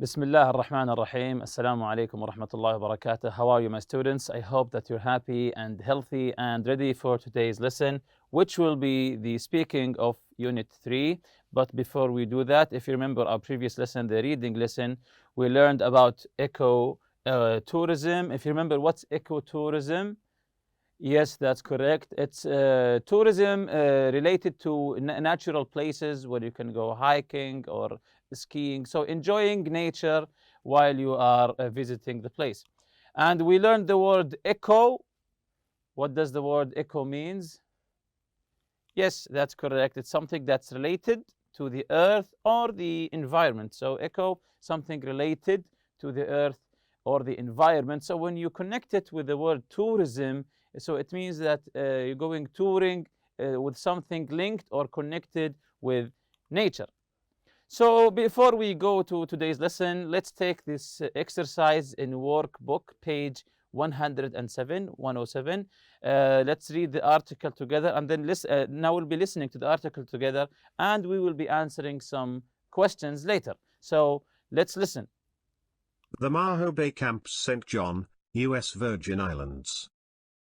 Bismillah ar-Rahman ar-Rahim. Assalamu alaikum wa rahmatullahi wa barakatuh. How are you, my students? I hope that you're happy and healthy and ready for today's lesson, which will be the speaking of Unit 3. But before we do that, if you remember our previous lesson, the reading lesson, we learned about eco-tourism. If you remember, what's eco-tourism? Yes, that's correct. It's tourism related to natural places where you can go hiking or skiing. So enjoying nature while you are visiting the place. And we learned the word eco. What does the word eco means? Yes, that's correct. It's something that's related to the earth or the environment. So eco, something related to the earth or the environment. So when you connect it with the word tourism, so it means that you're going touring with something linked or connected with nature. So before we go to today's lesson, let's take this exercise in workbook, page 107. Let's read the article together, and then now we'll be listening to the article together, and we will be answering some questions later. So let's listen. The Maho Bay Camps, St. John, U.S. Virgin Islands.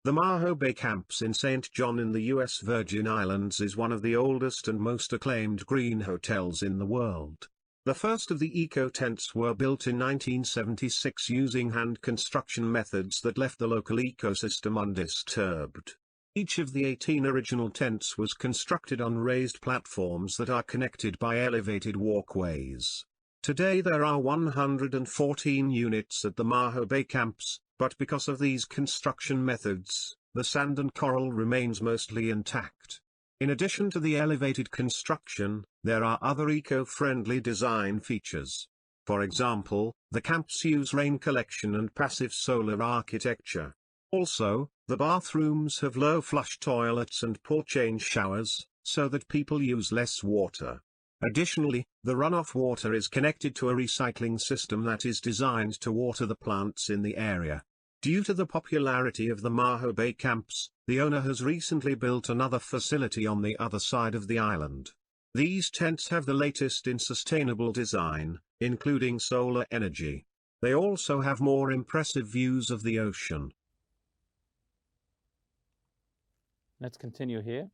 The Maho Bay Camps in St. John in the U.S. Virgin Islands is one of the oldest and most acclaimed green hotels in the world. The first of the eco-tents were built in 1976 using hand construction methods that left the local ecosystem undisturbed. Each of the 18 original tents was constructed on raised platforms that are connected by elevated walkways. Today there are 114 units at the Maho Bay Camps, but because of these construction methods, the sand and coral remains mostly intact. In addition to the elevated construction, there are other eco-friendly design features. For example, the camps use rain collection and passive solar architecture. Also, the bathrooms have low flush toilets and pull change showers, so that people use less water. Additionally, the runoff water is connected to a recycling system that is designed to water the plants in the area. Due to the popularity of the Maho Bay Camps, the owner has recently built another facility on the other side of the island. These tents have the latest in sustainable design, including solar energy. They also have more impressive views of the ocean. Let's continue here.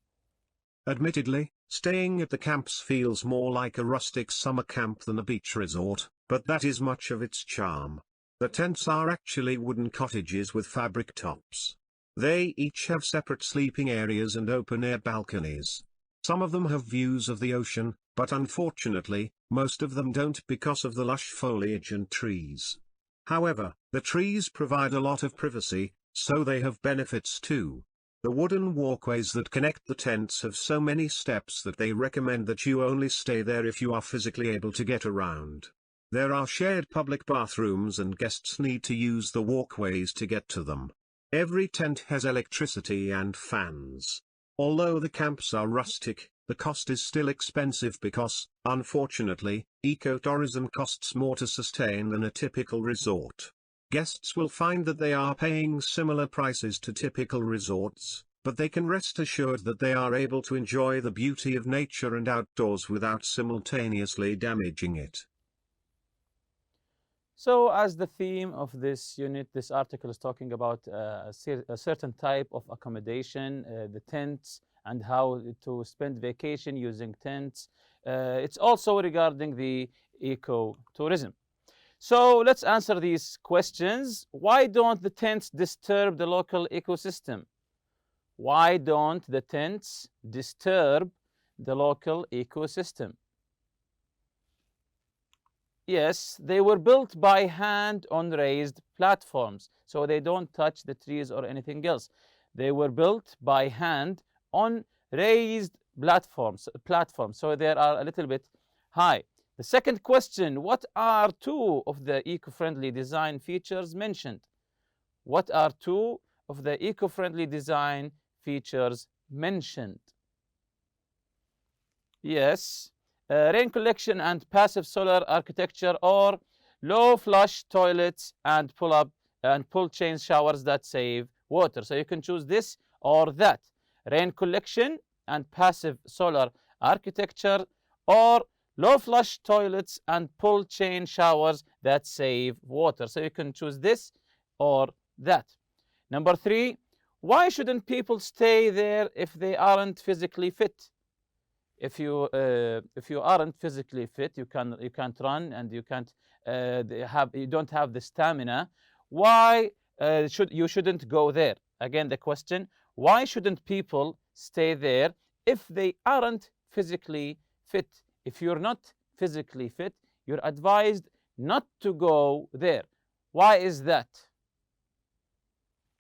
Admittedly, staying at the camps feels more like a rustic summer camp than a beach resort, but that is much of its charm. The tents are actually wooden cottages with fabric tops. They each have separate sleeping areas and open-air balconies. Some of them have views of the ocean, but unfortunately, most of them don't because of the lush foliage and trees. However, the trees provide a lot of privacy, so they have benefits too. The wooden walkways that connect the tents have so many steps that they recommend that you only stay there if you are physically able to get around. There are shared public bathrooms and guests need to use the walkways to get to them. Every tent has electricity and fans. Although the camps are rustic, the cost is still expensive because, unfortunately, ecotourism costs more to sustain than a typical resort. Guests will find that they are paying similar prices to typical resorts, but they can rest assured that they are able to enjoy the beauty of nature and outdoors without simultaneously damaging it. So as the theme of this unit, this article is talking about a certain type of accommodation, the tents, and how to spend vacation using tents. It's also regarding the eco-tourism. So let's answer these questions. Why don't the tents disturb the local ecosystem? Why don't the tents disturb the local ecosystem? Yes, they were built by hand on raised platforms, so they don't touch the trees or anything else. They were built by hand on raised platforms, so they are a little bit high. The second question, what are two of the eco-friendly design features mentioned? What are two of the eco-friendly design features mentioned? Yes, rain collection and passive solar architecture, or low flush toilets and pull chain showers that save water. So you can choose this or that. Rain collection and passive solar architecture, or low flush toilets, and pull chain showers that save water. So you can choose this or that. Number 3, why shouldn't people stay there if they aren't physically fit? If you aren't physically fit, you can't run, and you don't have the stamina. Why shouldn't go there? Again, the question: why shouldn't people stay there if they aren't physically fit? If you're not physically fit, you're advised not to go there. Why is that?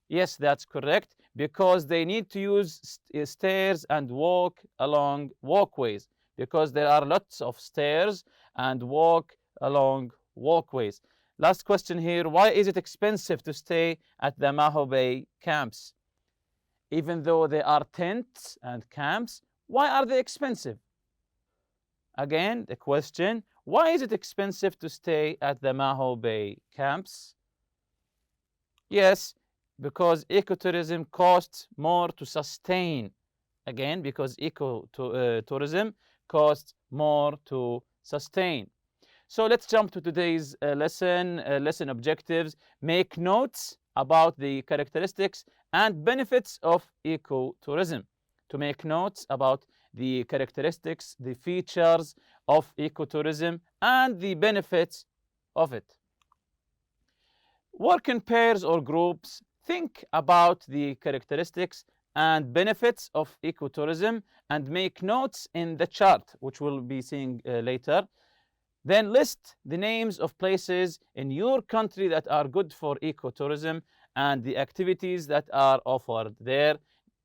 Yes, that's correct. Because they need to use stairs and walk along walkways. Because there are lots of stairs and walk along walkways. Last question here. Why is it expensive to stay at the Maho Bay camps? Even though they are tents and camps, why are they expensive? Again, the question: why is it expensive to stay at the Maho Bay camps? Yes, because ecotourism costs more to sustain. Again, because ecotourism costs more to sustain. So let's jump to today's lesson objectives. Make notes about the characteristics and benefits of ecotourism. To make notes about the characteristics, the features of ecotourism, and the benefits of it. Work in pairs or groups. Think about the characteristics and benefits of ecotourism and make notes in the chart, which we'll be seeing later. Then list the names of places in your country that are good for ecotourism and the activities that are offered there.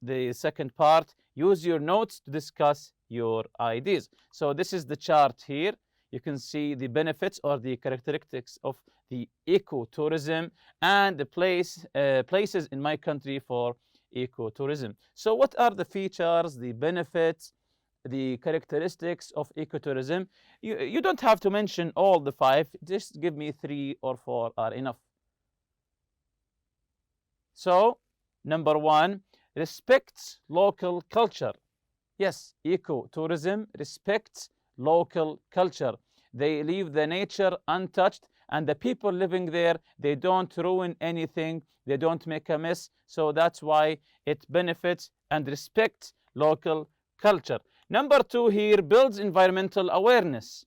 The second part: use your notes to discuss your ideas. So this is the chart here. You can see the benefits or the characteristics of the ecotourism and the places in my country for ecotourism. So what are the features, the benefits, the characteristics of ecotourism? You don't have to mention all the 5. Just give me 3 or 4 are enough. So, number 1, respects local culture. Yes, ecotourism respects local culture. They leave the nature untouched, and the people living there, they don't ruin anything, they don't make a mess. So that's why it benefits and respects local culture. Number 2 here, builds environmental awareness.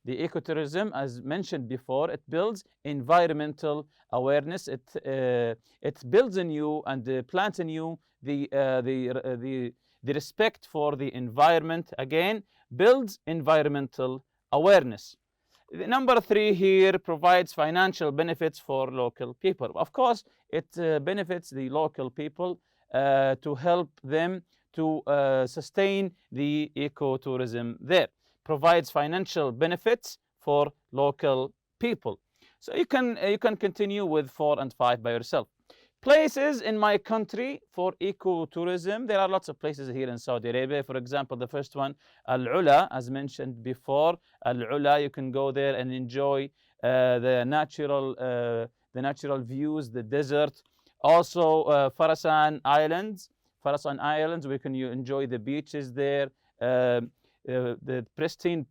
The ecotourism, as mentioned before, it builds environmental awareness. It builds in you and plants in you the respect for the environment. Again, builds environmental awareness. Number 3 here, provides financial benefits for local people. Of course, it benefits the local people to help them to sustain the ecotourism there. Provides financial benefits for local people. So you can continue with 4 and 5 by yourself. Places in my country for ecotourism. There are lots of places here in Saudi Arabia. For example, the first one, Al-Ula, as mentioned before. Al-Ula, you can go there and enjoy the natural views, the desert. Also, Farasan Islands. Farasan Islands, we can enjoy the beaches there. The pristine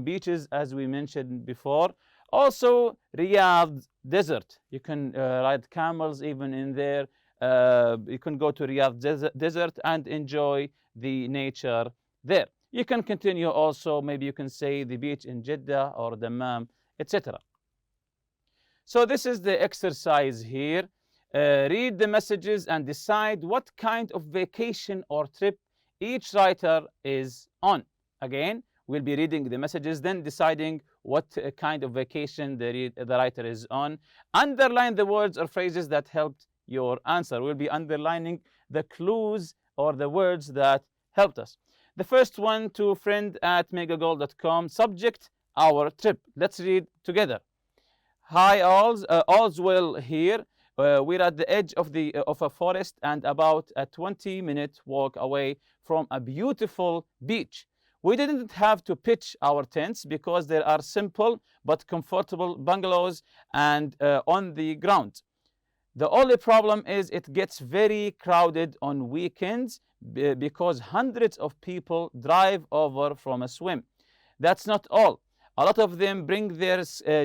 beaches, as we mentioned before. Also, Riyadh Desert. You can ride camels even in there. You can go to Riyadh Desert and enjoy the nature there. You can continue also, maybe you can say the beach in Jeddah or Dammam, etc. So this is the exercise here. Read the messages and decide what kind of vacation or trip each writer is on. Again, we'll be reading the messages, then deciding what kind of vacation the writer is on. Underline the words or phrases that helped your answer. We'll be underlining the clues or the words that helped us. The first one, to friend@megagoal.com. Subject, our trip. Let's read together. Hi, all's well here. We're at the edge of a forest and about a 20-minute walk away from a beautiful beach. We didn't have to pitch our tents because there are simple but comfortable bungalows and on the ground. The only problem is it gets very crowded on weekends because hundreds of people drive over from a swim. That's not all. A lot of them bring their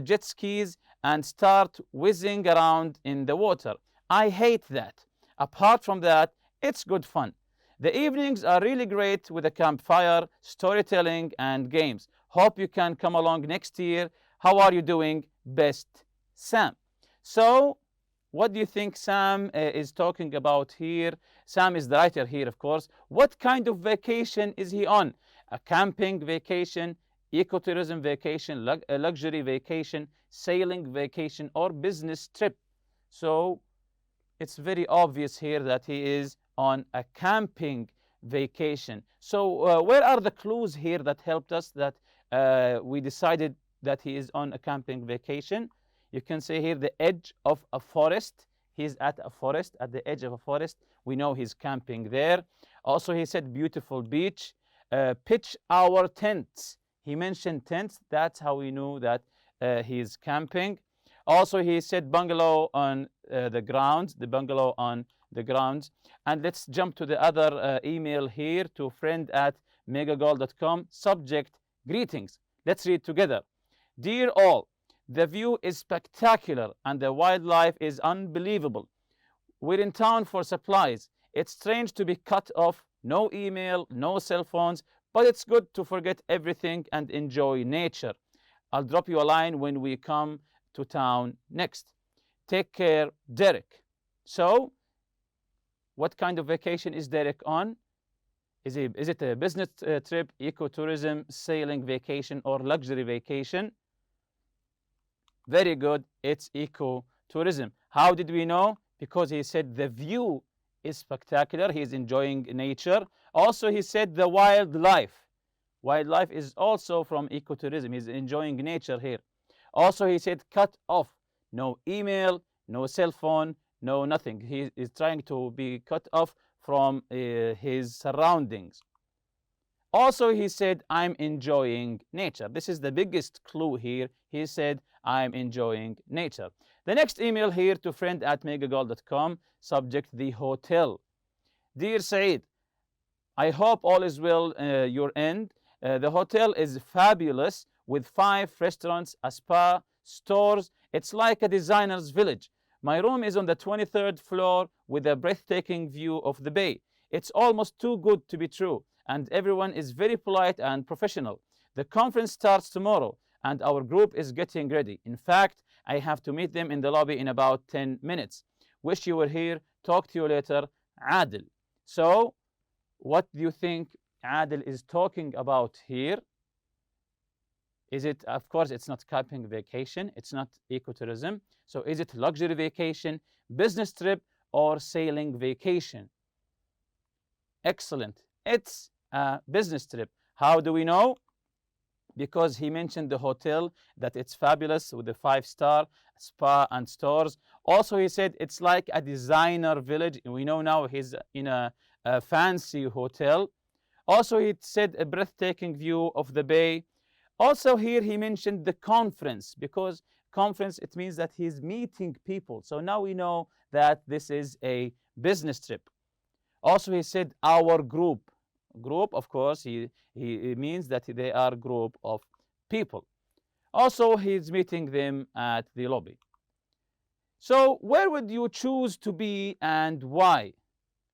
jet skis and start whizzing around in the water. I hate that. Apart from that, it's good fun. The evenings are really great with a campfire, storytelling, and games. Hope you can come along next year. How are you doing? Best, Sam. So, what do you think Sam is talking about here? Sam is the writer here, of course. What kind of vacation is he on? A camping vacation, ecotourism vacation, a luxury vacation, sailing vacation, or business trip? So, it's very obvious here that he is on a camping vacation. So where are the clues here that helped us that we decided that he is on a camping vacation? You can see here the edge of a forest. He's at a forest, at the edge of a forest. We know he's camping there. Also, he said beautiful beach. Pitch our tents. He mentioned tents. That's how we knew that he's camping. Also, he said bungalow on the grounds, the bungalow on the grounds. And let's jump to the other email here to friend@megagoal.com. Subject, greetings. Let's read together. Dear all, the view is spectacular and the wildlife is unbelievable. We're in town for supplies. It's strange to be cut off, no email, no cell phones, but it's good to forget everything and enjoy nature. I'll drop you a line when we come to town next. Take care, Derek. So, what kind of vacation is Derek on? Is it a business trip, ecotourism, sailing vacation, or luxury vacation? Very good, it's ecotourism. How did we know? Because he said the view is spectacular, he's enjoying nature. Also, he said the wildlife. Wildlife is also from ecotourism, he's enjoying nature here. Also, he said cut off. No email, no cell phone, no nothing. He is trying to be cut off from his surroundings. Also, he said, I'm enjoying nature. This is the biggest clue here. He said, I'm enjoying nature. The next email here to friend@megagoal.com, subject the hotel. Dear Saeed, I hope all is well your end. The hotel is fabulous with 5 restaurants, a spa, stores. It's like a designer's village. My room is on the 23rd floor with a breathtaking view of the bay. It's almost too good to be true, and everyone is very polite and professional. The conference starts tomorrow, and our group is getting ready. In fact, I have to meet them in the lobby in about 10 minutes. Wish you were here. Talk to you later. Adil. So, what do you think Adil is talking about here? Is it, of course, it's not camping vacation, it's not ecotourism. So is it luxury vacation, business trip, or sailing vacation? Excellent. It's a business trip. How do we know? Because he mentioned the hotel, that it's fabulous with the 5-star spa and stores. Also, he said it's like a designer village. We know now he's in a fancy hotel. Also, he said a breathtaking view of the bay. Also, here he mentioned the conference, because conference, it means that he's meeting people. So now we know that this is a business trip. Also, he said our group. Group, of course, he means that they are a group of people. Also, he's meeting them at the lobby. So, where would you choose to be and why?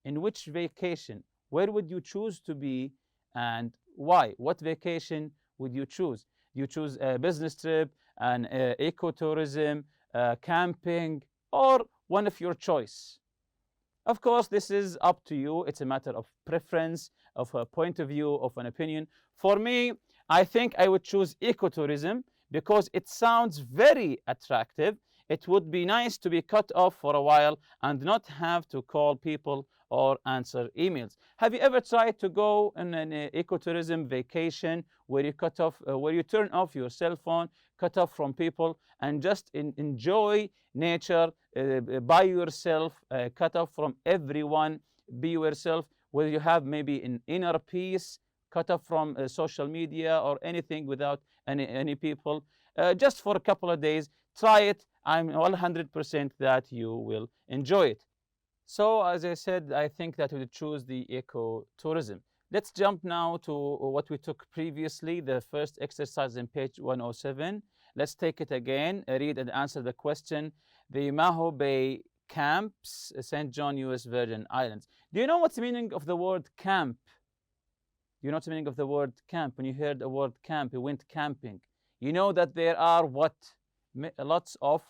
In which vacation? Where would you choose to be and why? What vacation would you choose? You choose a business trip, an ecotourism, camping, or one of your choice. Of course, this is up to you. It's a matter of preference, of a point of view, of an opinion. For me, I think I would choose ecotourism because it sounds very attractive. It would be nice to be cut off for a while and not have to call people or answer emails. Have you ever tried to go on an ecotourism vacation where you where you turn off your cell phone, cut off from people, and just enjoy nature by yourself, cut off from everyone, be yourself, where you have maybe an inner peace, cut off from social media or anything without any people, just for a couple of days? Try it. I'm 100% that you will enjoy it. So, as I said, I think that we choose the ecotourism. Let's jump now to what we took previously, the first exercise in page 107. Let's take it again, read and answer the question. The Maho Bay camps, St. John, U.S. Virgin Islands. Do you know what's the meaning of the word camp? Do you know what's the meaning of the word camp? When you heard the word camp, you went camping. You know that there are what? Lots of,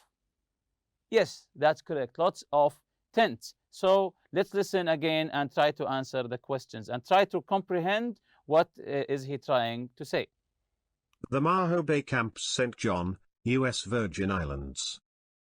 yes, that's correct, lots of tents. So let's listen again and try to answer the questions and try to comprehend what is he trying to say. The Maho Bay Camps, St. John, U.S. Virgin Islands.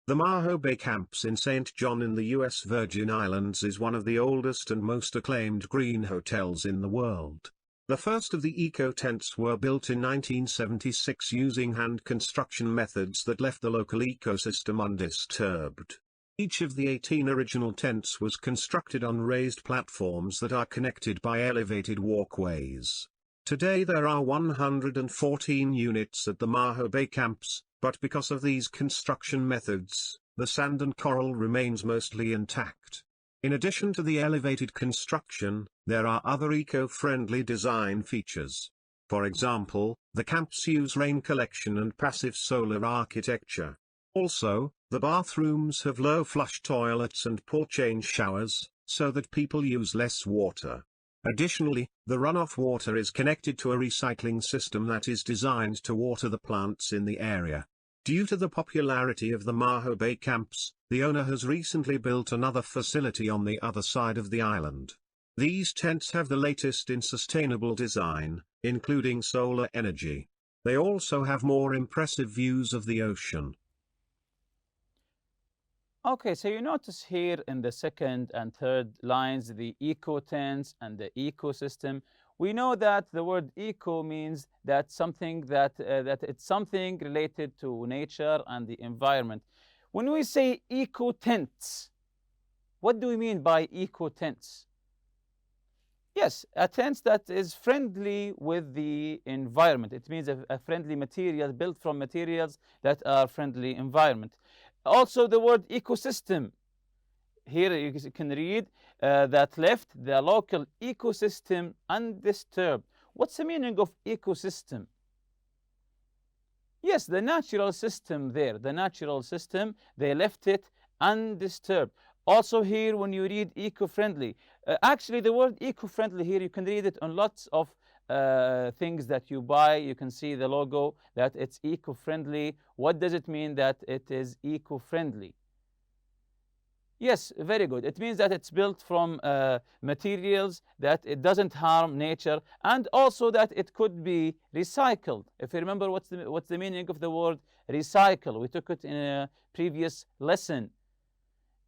The Maho Bay Camps in St. John in the U.S. Virgin Islands is one of the oldest and most acclaimed green hotels in the world. The first of the eco-tents were built in 1976 using hand construction methods that left the local ecosystem undisturbed. Each of the 18 original tents was constructed on raised platforms that are connected by elevated walkways. Today there are 114 units at the Maho Bay Camps, but because of these construction methods, the sand and coral remains mostly intact. In addition to the elevated construction, there are other eco-friendly design features. For example, the camps use rain collection and passive solar architecture. Also, the bathrooms have low flush toilets and pour change showers, so that people use less water. Additionally, the runoff water is connected to a recycling system that is designed to water the plants in the area. Due to the popularity of the Maho Bay Camps, the owner has recently built another facility on the other side of the island. These tents have the latest in sustainable design, including solar energy. They also have more impressive views of the ocean. Okay, so you notice here in the second and third lines, the eco-tents and the ecosystem. We know that the word eco means that something that it's something related to nature and the environment. When we say eco-tents, what do we mean by eco-tents? Yes, a tent that is friendly with the environment. It means a friendly material built from materials that are friendly environment. Also, the word ecosystem. Here you can read that left the local ecosystem undisturbed. What's the meaning of ecosystem? Yes, the natural system there. The natural system, they left it undisturbed. Also here, when you read eco-friendly, actually the word eco-friendly here, you can read it on lots of things that you buy. You can see the logo that it's eco-friendly. What does it mean that it is eco-friendly? Yes, very good. It means that it's built from materials that it doesn't harm nature, and also that it could be recycled. If you remember what's the meaning of the word recycle, we took it in a previous lesson.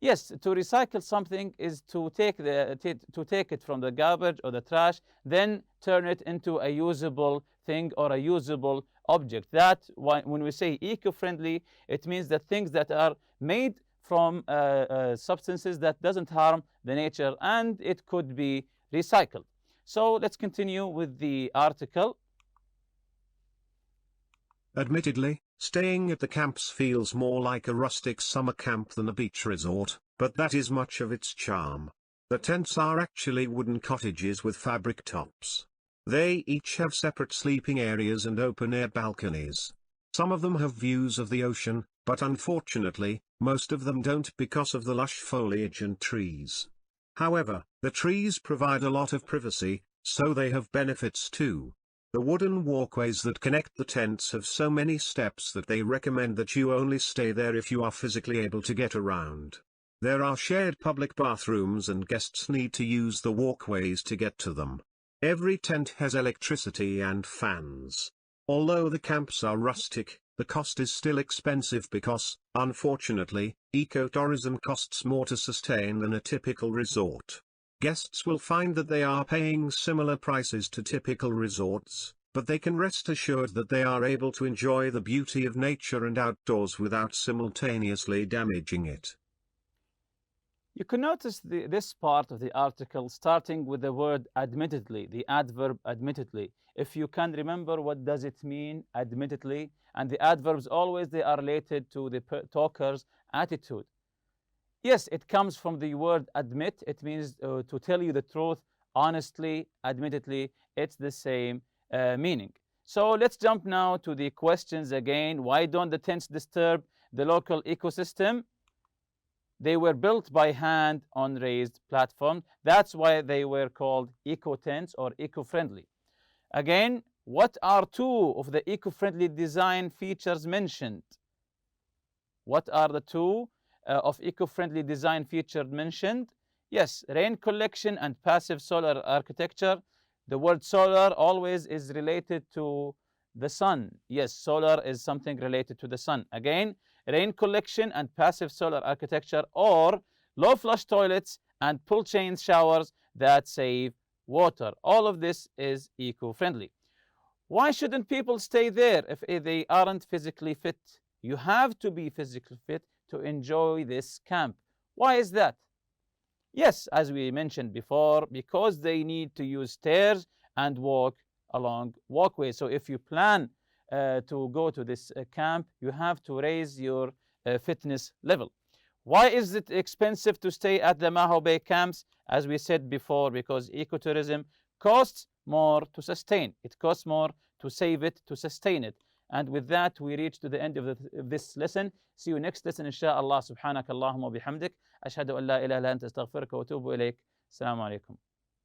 Yes, to recycle something is to take it from the garbage or the trash, then turn it into a usable thing or a usable object. That when we say eco-friendly, it means that things that are made from substances that doesn't harm the nature, and it could be recycled. So let's continue with the article. Admittedly, staying at the camps feels more like a rustic summer camp than a beach resort, but that is much of its charm. The tents are actually wooden cottages with fabric tops. They each have separate sleeping areas and open-air balconies. Some of them have views of the ocean, but unfortunately, most of them don't because of the lush foliage and trees. However, the trees provide a lot of privacy, so they have benefits too. The wooden walkways that connect the tents have so many steps that they recommend that you only stay there if you are physically able to get around. There are shared public bathrooms and guests need to use the walkways to get to them. Every tent has electricity and fans. Although the camps are rustic, the cost is still expensive because, unfortunately, ecotourism costs more to sustain than a typical resort. Guests will find that they are paying similar prices to typical resorts, but they can rest assured that they are able to enjoy the beauty of nature and outdoors without simultaneously damaging it. You can notice this part of the article starting with the word admittedly, the adverb admittedly. If you can remember, what does it mean, admittedly? And the adverbs always, they are related to the talker's attitude. Yes, it comes from the word admit. It means to tell you the truth honestly, admittedly, it's the same meaning. So let's jump now to the questions again. Why don't the tents disturb the local ecosystem? They were built by hand on raised platforms. That's why they were called eco tents or eco-friendly. Again, what are two of the eco-friendly design features mentioned? What are the two of eco-friendly design features mentioned? Yes, rain collection and passive solar architecture. The word solar always is related to the sun. Yes, solar is something related to the sun. Again, rain collection and passive solar architecture, or low flush toilets and pull chain showers that save water. All of this is eco-friendly. Why shouldn't people stay there if they aren't physically fit? You have to be physically fit to enjoy this camp. Why is that? Yes, as we mentioned before, because they need to use stairs and walk along walkways. So if you plan to go to this camp, you have to raise your fitness level. Why is it expensive to stay at the Maho Bay camps? As we said before, because ecotourism costs more to sustain. It costs more to save it, to sustain it. And with that, we reach to the end of this lesson. See you next lesson, inshallah. Subhanak Allahumma bihamdik. Ashhadu an la ilaha illa anta astaghfiruka wa atubu ilayk. Assalamu alaikum.